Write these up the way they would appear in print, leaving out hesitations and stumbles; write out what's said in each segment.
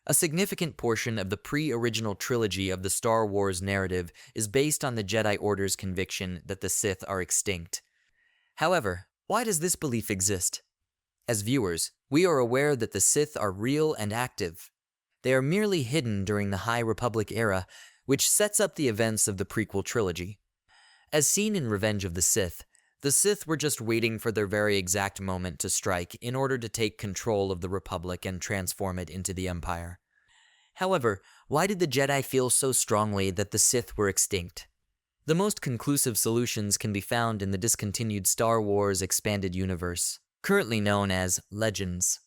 A significant portion of the pre-original trilogy of the Star Wars narrative is based on the Jedi Order's conviction that the Sith are extinct. However, why does this belief exist? As viewers, we are aware that the Sith are real and active. They are merely hidden during the High Republic era, which sets up the events of the prequel trilogy. As seen in Revenge of the Sith were just waiting for their very exact moment to strike in order to take control of the Republic and transform it into the Empire. However, why did the Jedi feel so strongly that the Sith were extinct? The most conclusive solutions can be found in the discontinued Star Wars expanded universe, currently known as Legends.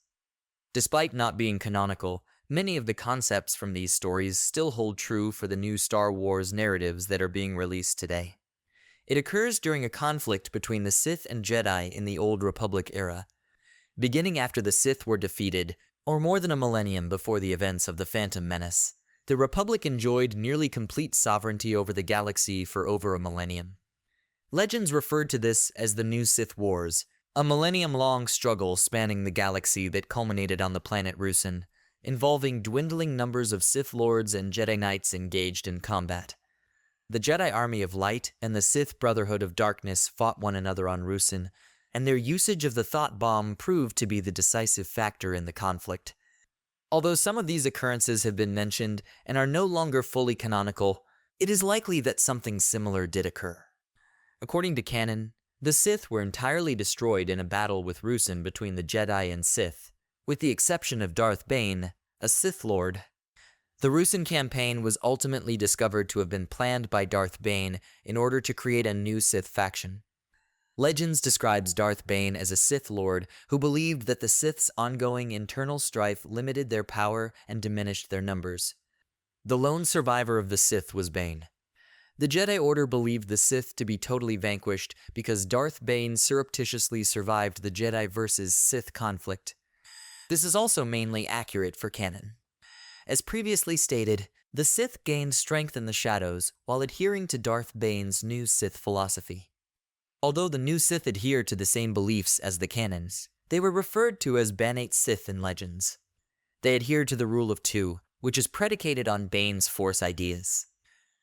Despite not being canonical, many of the concepts from these stories still hold true for the new Star Wars narratives that are being released today. It occurs during a conflict between the Sith and Jedi in the Old Republic era, beginning after the Sith were defeated, or more than a millennium before the events of the Phantom Menace. The Republic enjoyed nearly complete sovereignty over the galaxy for over a millennium. Legends referred to this as the new Sith Wars, a millennium-long struggle spanning the galaxy that culminated on the planet Ruusan, involving dwindling numbers of Sith Lords and Jedi Knights engaged in combat. The Jedi Army of Light and the Sith Brotherhood of Darkness fought one another on Ruusan, and their usage of the Thought Bomb proved to be the decisive factor in the conflict. Although some of these occurrences have been mentioned and are no longer fully canonical, it is likely that something similar did occur. According to canon, the Sith were entirely destroyed in a battle with Ruusan between the Jedi and Sith, with the exception of Darth Bane, a Sith Lord. The Ruusan campaign was ultimately discovered to have been planned by Darth Bane in order to create a new Sith faction. Legends describes Darth Bane as a Sith Lord who believed that the Sith's ongoing internal strife limited their power and diminished their numbers. The lone survivor of the Sith was Bane. The Jedi Order believed the Sith to be totally vanquished because Darth Bane surreptitiously survived the Jedi versus Sith conflict. This is also mainly accurate for canon. As previously stated, the Sith gained strength in the shadows while adhering to Darth Bane's new Sith philosophy. Although the new Sith adhered to the same beliefs as the canons, they were referred to as Banate Sith in Legends. They adhered to the Rule of Two, which is predicated on Bane's Force ideas.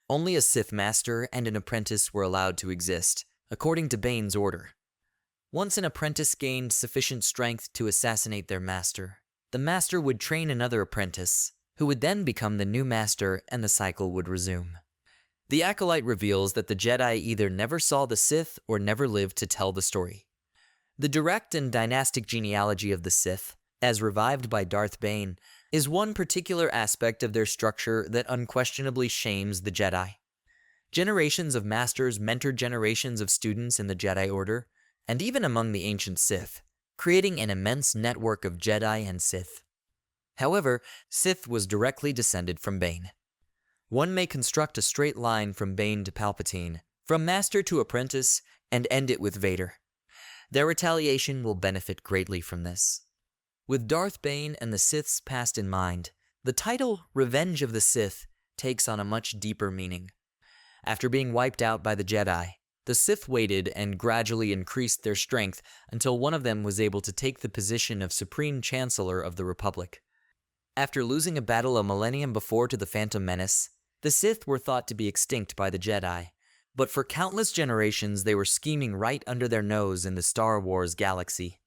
Only a Sith Master and an apprentice were allowed to exist, according to Bane's order. Once an apprentice gained sufficient strength to assassinate their master, the master would train another apprentice, who would then become the new master and the cycle would resume. The Acolyte reveals that the Jedi either never saw the Sith or never lived to tell the story. The direct and dynastic genealogy of the Sith, as revived by Darth Bane, is one particular aspect of their structure that unquestionably shames the Jedi. Generations of masters mentored generations of students in the Jedi Order, and even among the ancient Sith, creating an immense network of Jedi and Sith. However, Sith was directly descended from Bane. One may construct a straight line from Bane to Palpatine, from master to apprentice, and end it with Vader. Their retaliation will benefit greatly from this. With Darth Bane and the Sith's past in mind, the title Revenge of the Sith takes on a much deeper meaning. After being wiped out by the Jedi, the Sith waited and gradually increased their strength until one of them was able to take the position of Supreme Chancellor of the Republic. After losing a battle a millennium before to the Phantom Menace, the Sith were thought to be extinct by the Jedi, but for countless generations they were scheming right under their nose in the Star Wars galaxy.